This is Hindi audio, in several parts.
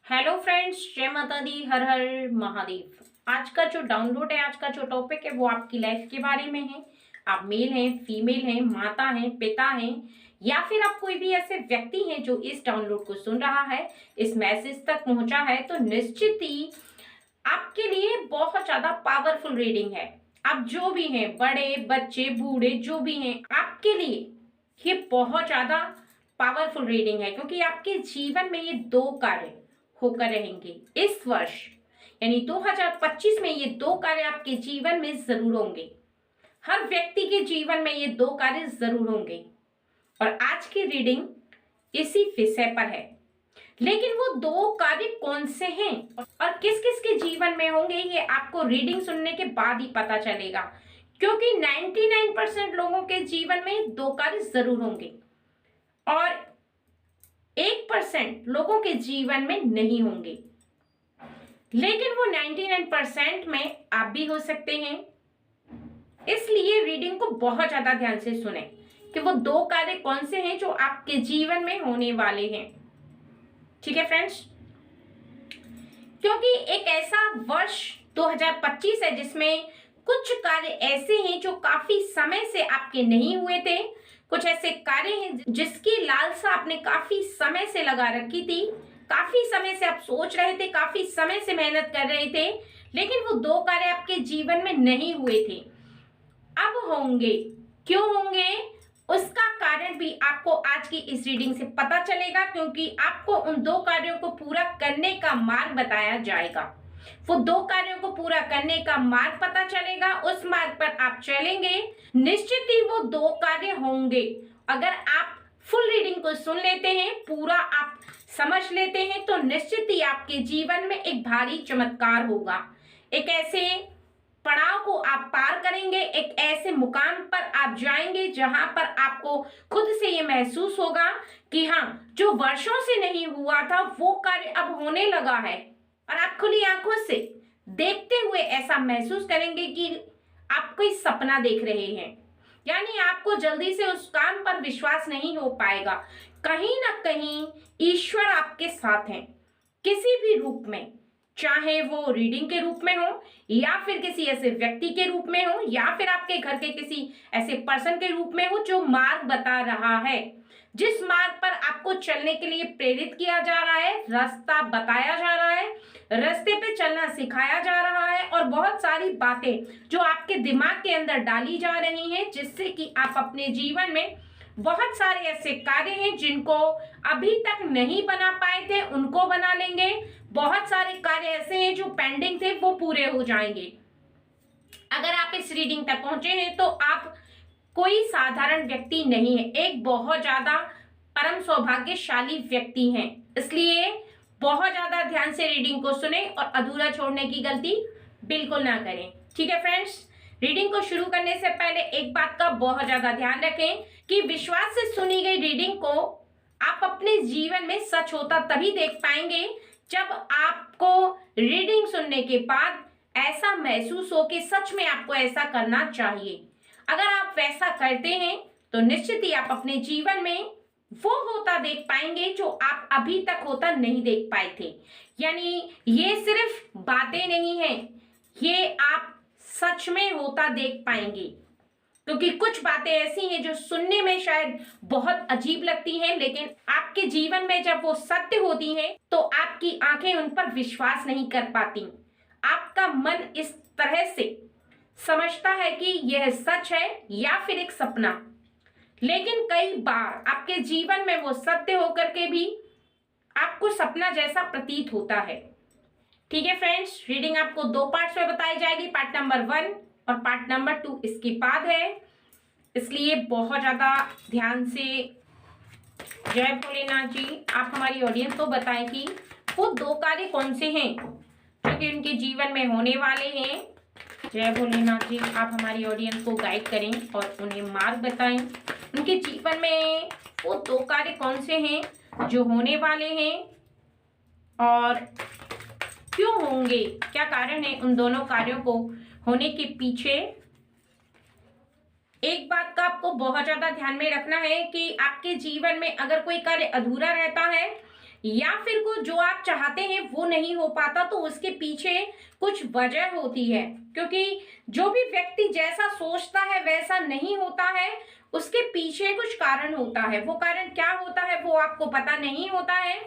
हेलो फ्रेंड्स, जय माता दी, हर हर महादेव। आज का जो डाउनलोड है, आज का जो टॉपिक है वो आपकी लाइफ के बारे में है। आप मेल हैं, फीमेल हैं, माता हैं, पिता हैं, या फिर आप कोई भी ऐसे व्यक्ति हैं जो इस डाउनलोड को सुन रहा है, इस मैसेज तक पहुंचा है, तो निश्चित ही आपके लिए बहुत ज्यादा पावरफुल रीडिंग है। आप जो भी हैं, बड़े बच्चे बूढ़े जो भी हैं, आपके लिए ये बहुत ज्यादा पावरफुल रीडिंग है, क्योंकि आपके जीवन में ये दो कार्य होकर रहेंगे इस वर्ष, यानी 2025 में। ये दो कार्य आपके जीवन में जरूर होंगे। हर व्यक्ति के जीवन में ये दो कार्य जरूर होंगे, और आज की रीडिंग इसी विषय पर है। लेकिन वो दो कार्य कौन से हैं और किस किस के जीवन में होंगे, ये आपको रीडिंग सुनने के बाद ही पता चलेगा, क्योंकि 99% लोगों के जीवन में दो कार्य जरूर होंगे और 1% लोगों के जीवन में नहीं होंगे। लेकिन वो 99% में आप भी हो सकते हैं। इसलिए रीडिंग को बहुत ज्यादा ध्यान से सुने कि वो दो कार्य कौन से हैं जो आपके जीवन में होने वाले हैं। ठीक है फ्रेंड्स, क्योंकि एक ऐसा वर्ष 2025 है जिसमें कुछ कार्य ऐसे हैं जो काफी समय से आपके नहीं हुए थे। कुछ ऐसे कार्य हैं जिसकी लालसा आपने काफी समय से लगा रखी थी, काफी समय से आप सोच रहे थे, काफी समय से मेहनत कर रहे थे, लेकिन वो दो कार्य आपके जीवन में नहीं हुए थे, अब होंगे। क्यों होंगे, उसका कारण भी आपको आज की इस रीडिंग से पता चलेगा, क्योंकि आपको उन दो कार्यों को पूरा करने का मार्ग बताया जाएगा। वो दो कार्यों को पूरा करने का मार्ग पता चलेगा, उस मार्ग पर आप चलेंगे, निश्चित ही वो दो कार्य होंगे। अगर आप फुल रीडिंग को सुन लेते हैं, पूरा आप समझ लेते हैं, तो निश्चित ही आपके जीवन में एक भारी चमत्कार होगा। एक ऐसे पड़ाव को आप पार करेंगे, एक ऐसे मुकाम पर आप जाएंगे जहां पर आपको खुद से ये महसूस होगा कि हाँ, जो वर्षों से नहीं हुआ था वो कार्य अब होने लगा है, और आप खुली आंखों से देखते हुए ऐसा महसूस करेंगे कि आप कोई सपना देख रहे हैं। यानी आपको जल्दी से उस काम पर विश्वास नहीं हो पाएगा। कहीं ना कहीं ईश्वर आपके साथ हैं, किसी भी रूप में, चाहे वो रीडिंग के रूप में हो, या फिर किसी ऐसे व्यक्ति के रूप में हो, या फिर आपके घर के किसी ऐसे पर्सन के रूप में हो जो मार्ग बता रहा है, जिस मार्ग पर आपको चलने के लिए प्रेरित किया जा रहा है, रास्ता बताया जा रहा है, रास्ते पे चलना सिखाया जा रहा है, और बहुत सारी बातें जो आपके दिमाग के अंदर डाली जा रही हैं, जिससे कि आप अपने जीवन में बहुत सारे ऐसे कार्य हैं जिनको अभी तक नहीं बना पाए थे, उनको बना लेंगे। बहुत सारे कार्य ऐसे हैं जो पेंडिंग थे, वो पूरे हो जाएंगे। अगर आप इस रीडिंग तक पहुंचे हैं तो आप कोई साधारण व्यक्ति नहीं है, एक बहुत ज्यादा परम सौभाग्यशाली व्यक्ति हैं। इसलिए बहुत ज्यादा ध्यान से रीडिंग को सुने और अधूरा छोड़ने की गलती बिल्कुल ना करें। ठीक है फ्रेंड्स, रीडिंग को शुरू करने से पहले एक बात का बहुत ज्यादा ध्यान रखें कि विश्वास से सुनी गई रीडिंग को आप अपने जीवन में सच होता तभी देख पाएंगे जब आपको रीडिंग सुनने के बाद ऐसा महसूस हो कि सच में आपको ऐसा करना चाहिए। अगर आप वैसा करते हैं तो निश्चित ही आप अपने जीवन में वो होता देख पाएंगे जो आप अभी तक होता नहीं देख पाए थे। यानी ये सिर्फ बातें नहीं हैं, ये आप सच में होता देख पाएंगे, क्योंकि कुछ बातें ऐसी हैं जो सुनने में शायद बहुत अजीब लगती हैं, लेकिन आपके जीवन में जब वो सत्य होती हैं तो आपकी आंखें उन पर विश्वास नहीं कर पाती। आपका मन इस तरह से समझता है कि यह सच है या फिर एक सपना। लेकिन कई बार आपके जीवन में वो सत्य होकर के भी आपको सपना जैसा प्रतीत होता है। ठीक है फ्रेंड्स, रीडिंग आपको दो पार्ट्स में बताई जाएगी, पार्ट नंबर 1 और पार्ट नंबर 2 इसके बाद है, इसलिए बहुत ज्यादा ध्यान से। जय भोलेनाथ जी, आप हमारी ऑडियंस को बताएं कि वो दो कार्य कौन से हैं जो कि उनके जीवन में होने वाले हैं। जय भोलेनाथ जी, आप हमारी ऑडियंस को गाइड करें और उन्हें मार्ग बताएं। उनके जीवन में वो दो कार्य कौन से हैं जो होने वाले हैं और क्यों होंगे, क्या कारण है उन दोनों कार्यों को होने के पीछे। एक बात का आपको बहुत ज्यादा ध्यान में रखना है कि आपके जीवन में अगर कोई कार्य अधूरा रहता है या फिर को जो आप चाहते हैं वो नहीं हो पाता, तो उसके पीछे कुछ वजह होती है। क्योंकि जो भी व्यक्ति जैसा सोचता है वैसा नहीं होता है, उसके पीछे कुछ कारण होता है। वो कारण क्या होता है वो आपको पता नहीं होता है,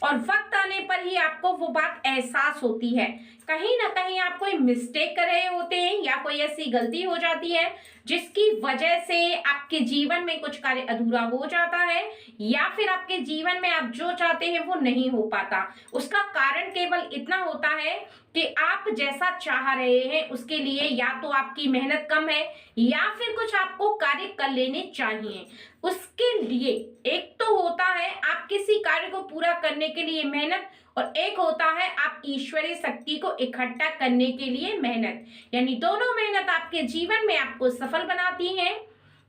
और वक्त आने पर ही आपको वो बात एहसास होती है। कहीं ना कहीं आप कोई मिस्टेक कर रहे होते हैं या कोई ऐसी गलती हो जाती है जिसकी वजह से आपके जीवन में कुछ कार्य अधूरा हो जाता है, या फिर आपके जीवन में आप जो चाहते हैं वो नहीं हो पाता। उसका कारण केवल इतना होता है कि आप जैसा चाह रहे हैं उसके लिए या तो आपकी मेहनत कम है, या फिर कुछ आपको कार्य कर लेने चाहिए। उसके लिए एक तो होता है आप किसी कार्य को पूरा करने के लिए मेहनत, और एक होता है आप ईश्वरीय शक्ति को इकट्ठा करने के लिए मेहनत। यानी दोनों मेहनत आपके जीवन में आपको सफल बनाती हैं।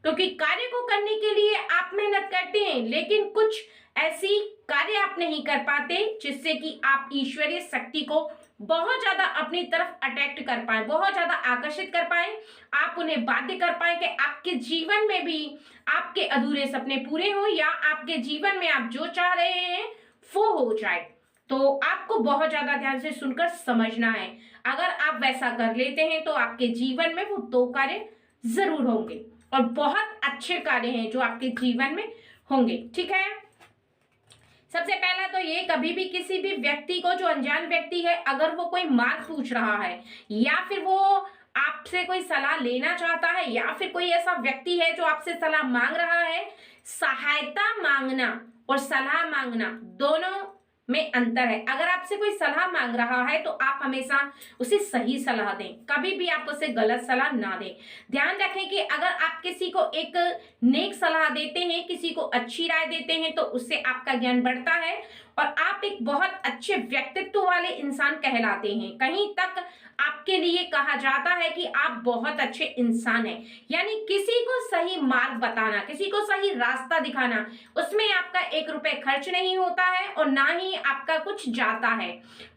क्योंकि कार्य को करने के लिए आप मेहनत करते हैं, लेकिन कुछ ऐसी कार्य आप नहीं कर पाते जिससे कि आप ईश्वरीय शक्ति को बहुत ज्यादा अपनी तरफ अट्रैक्ट कर पाए, बहुत ज्यादा आकर्षित कर पाए, आप उन्हें बाध्य कर पाए कि आपके जीवन में भी आपके अधूरे सपने पूरे हो, या आपके जीवन में आप जो चाह रहे हैं वो हो जाए। तो आपको बहुत ज्यादा ध्यान से सुनकर समझना है। अगर आप वैसा कर लेते हैं तो आपके जीवन में वो दो कार्य जरूर होंगे, और बहुत अच्छे कार्य हैं जो आपके जीवन में होंगे। ठीक है, सबसे पहला तो ये, कभी भी किसी भी व्यक्ति को, जो अनजान व्यक्ति है, अगर वो कोई मार्ग पूछ रहा है या फिर वो आपसे कोई सलाह लेना चाहता है, या फिर कोई ऐसा व्यक्ति है जो आपसे सलाह मांग रहा है, सहायता मांगना और सलाह मांगना दोनों में अंतर है। अगर आपसे कोई सलाह मांग रहा है तो आप हमेशा उसे सही सलाह दें, कभी भी आप उसे गलत सलाह ना दें। ध्यान रखें कि अगर आप किसी को एक नेक सलाह देते हैं, किसी को अच्छी राय देते हैं, तो उससे आपका ज्ञान बढ़ता है और आप एक बहुत अच्छे व्यक्तित्व वाले इंसान कहलाते हैं। कहीं तक आपके लिए कहा जाता है कि आप बहुत अच्छे इंसान हैं। यानी किसी को सही मार्ग बताना, किसी को सही रास्ता दिखाना, उसमें आपका 1 रुपए खर्च नहीं होता है और ना ही आपका कुछ जाता है।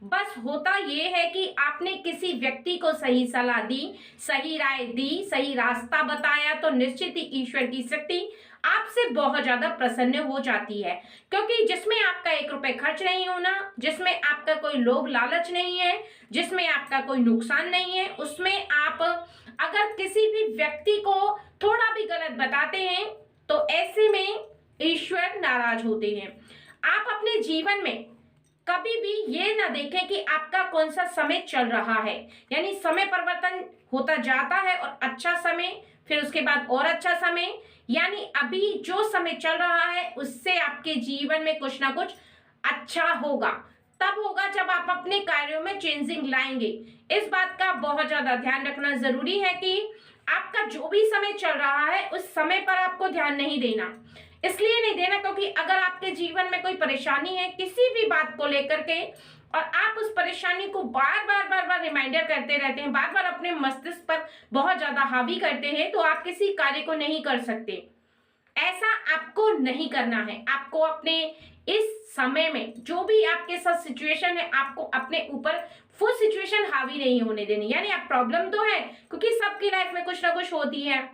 बस होता ये है कि आपने किसी व्यक्ति को सही सलाह दी, सही राय दी, सही रास्ता बताया, तो निश्चित ही ईश्वर की शक्ति आपसे बहुत ज्यादा प्रसन्न हो जाती है। क्योंकि जिसमें आपका 1 रुपए खर्च नहीं होना, जिसमें आपका कोई लोभ लालच नहीं है, जिसमें आपका कोई नुकसान नहीं है, उसमें आप अगर किसी भी व्यक्ति को थोड़ा भी गलत बताते हैं तो ऐसे में ईश्वर नाराज होते हैं। आप अपने जीवन में कभी भी ये ना देखें कि आपका कौन सा समय चल रहा है। यानी समय परिवर्तन होता जाता है, और अच्छा समय, फिर उसके बाद और अच्छा समय। यानी अभी जो समय चल रहा है उससे आपके जीवन में कुछ ना कुछ अच्छा होगा। तब होगा जब आप अपने कार्यों में चेंजिंग लाएंगे। इस बात का बहुत ज्यादा ध्यान रखना जरूरी है कि आपका जो भी समय चल रहा है उस समय पर आपको ध्यान नहीं देना। इसलिए नहीं देना क्योंकि अगर आपके जीवन में कोई परेशानी है किसी भी बात को लेकर के, और आप उस परेशानी को बार बार रिमाइंडर करते रहते हैं, बार बार अपने मस्तिष्क पर बहुत ज्यादा हावी करते हैं, तो आप किसी कार्य को नहीं कर सकते। ऐसा आपको नहीं करना है। आपको अपने इस समय में जो भी आपके साथ सिचुएशन है, आपको अपने ऊपर वो सिचुएशन हावी नहीं होने देनी। यानी आप प्रॉब्लम तो है, क्योंकि सबकी लाइफ में कुछ ना कुछ होती है,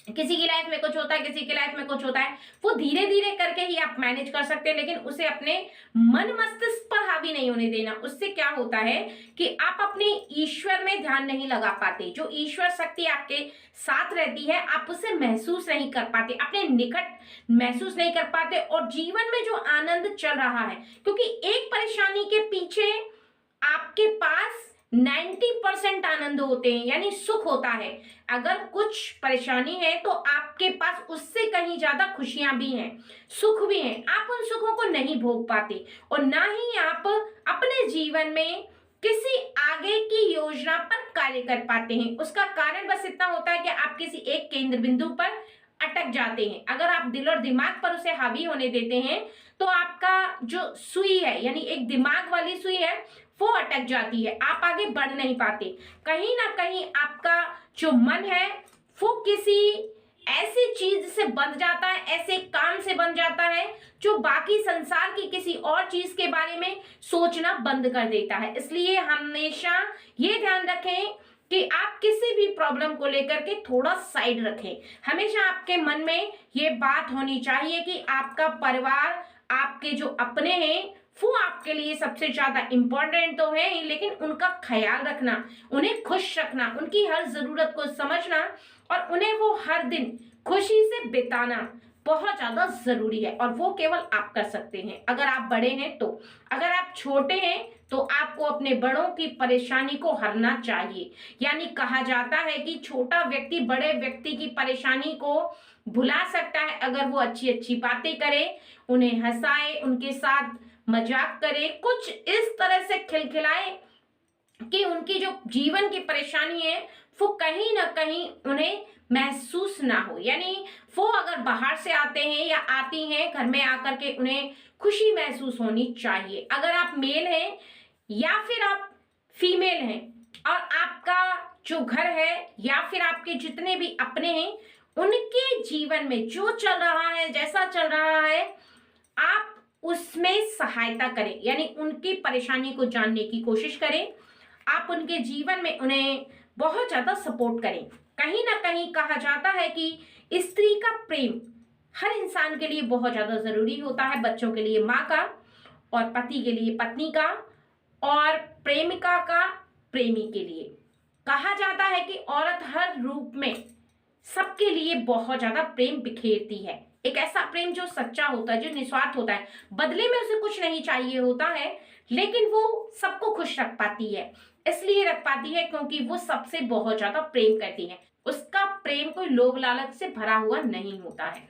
किसी की लाइफ में कुछ होता है, किसी की लाइफ में कुछ होता है, वो धीरे धीरे करके ही आप मैनेज कर सकते हैं, लेकिन उसे अपने मन मस्तिष्क पर हावी नहीं होने देना। उससे क्या होता है कि आप अपने ईश्वर में ध्यान नहीं लगा पाते। जो ईश्वर शक्ति आपके साथ रहती है आप उसे महसूस नहीं कर पाते, अपने निकट महसूस नहीं कर पाते, और जीवन में जो आनंद चल रहा है, क्योंकि एक परेशानी के पीछे आपके पास 90% आनंद होते हैं, यानी सुख होता है। अगर कुछ परेशानी है तो आपके पास उससे कहीं ज्यादा खुशियां भी हैं, सुख भी हैं। आप उन सुखों को नहीं भोग पाते, और ना ही आप अपने जीवन में किसी आगे की योजना पर कार्य कर पाते हैं। उसका कारण बस इतना होता है कि आप किसी एक केंद्र बिंदु पर अटक जाते हैं। अगर आप दिल और दिमाग पर उसे हावी होने देते हैं तो आपका जो सुई है, यानी एक दिमाग वाली सुई है, वो अटक जाती है, आप आगे बढ़ नहीं पाते। कहीं ना कहीं आपका जो मन है वो किसी ऐसी चीज से बंध जाता है, ऐसे काम से बन जाता है जो बाकी संसार की किसी और चीज के बारे में सोचना बंद कर देता है। इसलिए हमेशा ये ध्यान रखें कि आप किसी भी प्रॉब्लम को लेकर के थोड़ा साइड रखें। हमेशा आपके मन में ये बात होनी चाहिए कि आपका परिवार, आपके जो अपने हैं, वो आपके लिए सबसे ज्यादा इम्पोर्टेंट तो है ही, लेकिन उनका ख्याल रखना, उन्हें खुश रखना, उनकी हर जरूरत को समझना और उन्हें वो हर दिन खुशी से बिताना बहुत ज्यादा जरूरी है। और वो केवल आप कर सकते हैं अगर आप बड़े हैं तो। अगर आप छोटे हैं तो आपको अपने बड़ों की परेशानी को हरना चाहिए। यानी कहा जाता है कि छोटा व्यक्ति बड़े व्यक्ति की परेशानी को भुला सकता है अगर वो अच्छी अच्छी बातें करे, उन्हें हंसाए, उनके साथ मजाक करे, कुछ इस तरह से खिलखिलाए कि उनकी जो जीवन की परेशानी है वो कहीं ना कहीं उन्हें महसूस ना हो। यानी वो अगर बाहर से आते हैं या आती हैं, घर में आकर के उन्हें खुशी महसूस होनी चाहिए। अगर आप मेल हैं या फिर आप फीमेल हैं और आपका जो घर है या फिर आपके जितने भी अपने हैं, उनके जीवन में जो चल रहा है, जैसा चल रहा है, आप उसमें सहायता करें। यानी उनकी परेशानी को जानने की कोशिश करें, आप उनके जीवन में उन्हें बहुत ज्यादा सपोर्ट करें। कहीं ना कहीं कहा जाता है कि स्त्री का प्रेम हर इंसान के लिए बहुत ज्यादा जरूरी होता है। बच्चों के लिए माँ का, और पति के लिए पत्नी का, और प्रेमिका का प्रेमी के लिए। कहा जाता है कि औरत हर रूप में सबके लिए बहुत ज्यादा प्रेम बिखेरती है। एक ऐसा प्रेम जो सच्चा होता है, जो निस्वार्थ होता है, बदले में उसे कुछ नहीं चाहिए होता है, लेकिन वो सबको खुश रख पाती है। इसलिए रख पाती है क्योंकि वो सबसे बहुत ज्यादा प्रेम करती है। उसका प्रेम कोई लोभ लालच से भरा हुआ नहीं होता है।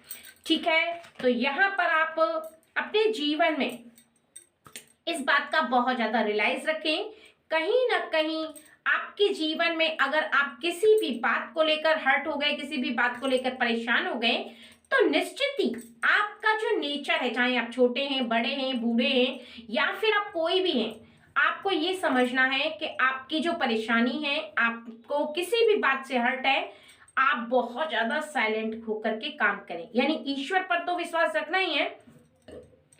ठीक है, तो यहाँ पर आप अपने जीवन में इस बात का बहुत ज्यादा रियलाइज रखें। कहीं ना कहीं आपके जीवन में अगर आप किसी भी बात को लेकर हर्ट हो गए, किसी भी बात को लेकर परेशान हो गए, तो निश्चित ही आपका जो नेचर है, चाहे आप छोटे हैं, बड़े हैं, बूढ़े हैं या फिर आप कोई भी हैं, आपको ये समझना है कि आपकी जो परेशानी है, आपको किसी भी बात से हर्ट है, आप बहुत ज्यादा साइलेंट होकर के काम करें। यानी ईश्वर पर तो विश्वास रखना ही है,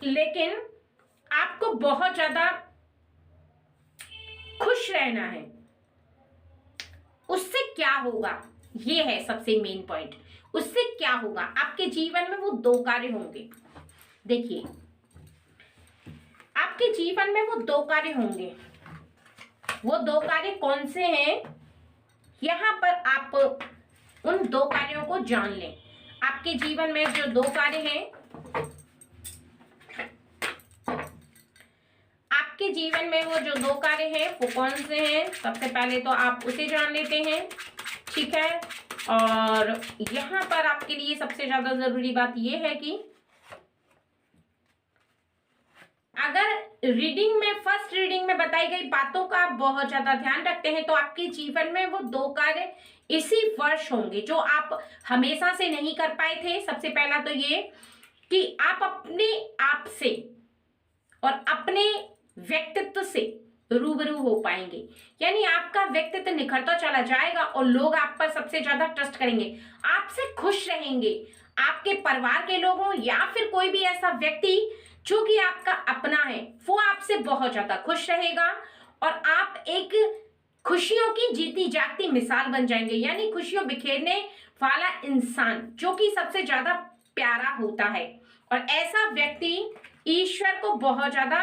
लेकिन आपको बहुत ज्यादा खुश रहना है। उससे क्या होगा, ये है सबसे मेन पॉइंट। उससे क्या होगा, आपके जीवन में वो दो कार्य होंगे। देखिए, आपके जीवन में वो दो कार्य होंगे। वो दो कार्य कौन से हैं, यहां पर आप उन दो कार्यों को जान लें। आपके जीवन में जो दो कार्य हैं, आपके जीवन में वो जो दो कार्य हैं वो कौन से हैं, सबसे पहले तो आप उसे जान लेते हैं। ठीक है, और यहां पर आपके लिए सबसे ज्यादा जरूरी बात यह है कि अगर रीडिंग में, फर्स्ट रीडिंग में बताई गई बातों का आप बहुत ज्यादा ध्यान रखते हैं, तो आपके जीवन में वो दो कार्य इसी वर्ष होंगे जो आप हमेशा से नहीं कर पाए थे। सबसे पहला तो ये कि आप अपने आप से और अपने व्यक्तित्व से रूबरू हो पाएंगे। यानी आपका व्यक्तित्व निखरता चला जाएगा और लोग आप पर सबसे ज्यादा ट्रस्ट करेंगे, आपसे खुश रहेंगे। आपके परिवार के लोग हों या फिर कोई भी ऐसा व्यक्ति जो कि आपका अपना है, वो आपसे बहुत ज्यादा खुश रहेगा और आप एक खुशियों की जीती जागती मिसाल बन जाएंगे। यानी खुशियों बिखेरने वाला इंसान जो कि सबसे ज्यादा प्यारा होता है, और ऐसा व्यक्ति ईश्वर को बहुत ज्यादा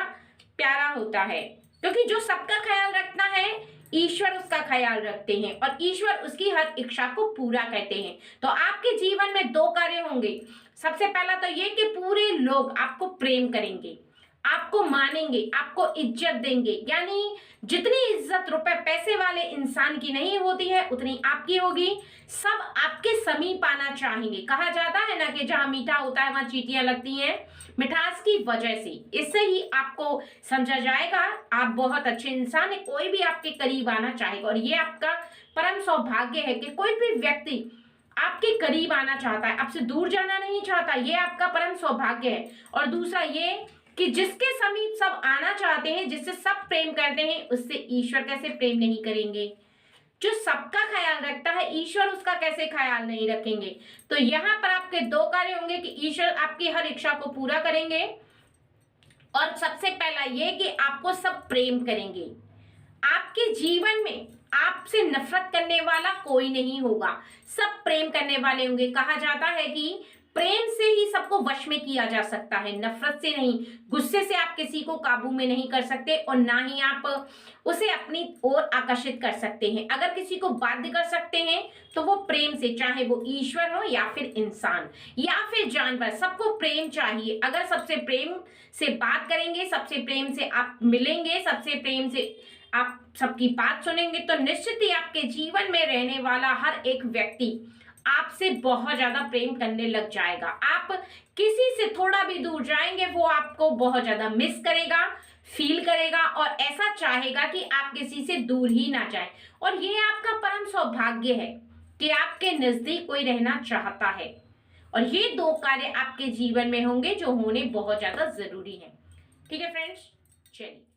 प्यारा होता है, क्योंकि जो सबका ख्याल रखना है, ईश्वर उसका ख्याल रखते हैं और ईश्वर उसकी हर इच्छा को पूरा करते हैं। तो आपके जीवन में दो कार्य होंगे। सबसे पहला तो ये कि पूरे लोग आपको प्रेम करेंगे, आपको मानेंगे, आपको इज्जत देंगे। यानी जितनी इज्जत रुपए पैसे वाले इंसान की नहीं होती है, उतनी आपकी होगी। सब आपके समीप आना चाहेंगे। कहा जाता है ना कि जहां मीठा होता है वहां चींटियां लगती हैं, मिठास की वजह से। इससे ही आपको समझा जाएगा आप बहुत अच्छे इंसान है, कोई भी आपके करीब आना चाहेगा। और ये आपका परम सौभाग्य है कि कोई भी व्यक्ति आपके करीब आना चाहता है, आपसे दूर जाना नहीं चाहता। ये आपका परम सौभाग्य है। और दूसरा ये कि जिसके समीप सब आना चाहते हैं, जिससे सब प्रेम करते हैं, उससे ईश्वर कैसे प्रेम नहीं करेंगे। जो सबका ख्याल रखता है, ईश्वर उसका कैसे ख्याल नहीं रखेंगे। तो यहाँ पर आपके दो कार्य होंगे कि ईश्वर आपकी हर इच्छा को पूरा करेंगे, और सबसे पहला ये कि आपको सब प्रेम करेंगे। आपके जीवन में आपसे नफरत करने वाला कोई नहीं होगा, सब प्रेम करने वाले होंगे। कहा जाता है कि प्रेम से ही सबको वश में किया जा सकता है, नफरत से नहीं। गुस्से से आप किसी को काबू में नहीं कर सकते और ना ही आप उसे अपनी ओर आकर्षित कर सकते हैं। अगर किसी को बाध्य कर सकते हैं तो वो प्रेम से, चाहे वो ईश्वर हो या फिर इंसान या फिर जानवर, सबको प्रेम चाहिए। अगर सबसे प्रेम से बात करेंगे, सबसे प्रेम से आप मिलेंगे, सबसे प्रेम से आप सबकी बात सुनेंगे, तो निश्चित ही आपके जीवन में रहने वाला हर एक व्यक्ति आपसे बहुत ज्यादा प्रेम करने लग जाएगा। आप किसी से थोड़ा भी दूर जाएंगे, वो आपको बहुत ज्यादा मिस करेगा, फील करेगा और ऐसा चाहेगा कि आप किसी से दूर ही ना जाए। और ये आपका परम सौभाग्य है कि आपके नजदीक कोई रहना चाहता है। और ये दो कार्य आपके जीवन में होंगे जो होने बहुत ज्यादा जरूरी है। ठीक है फ्रेंड्स, चलिए।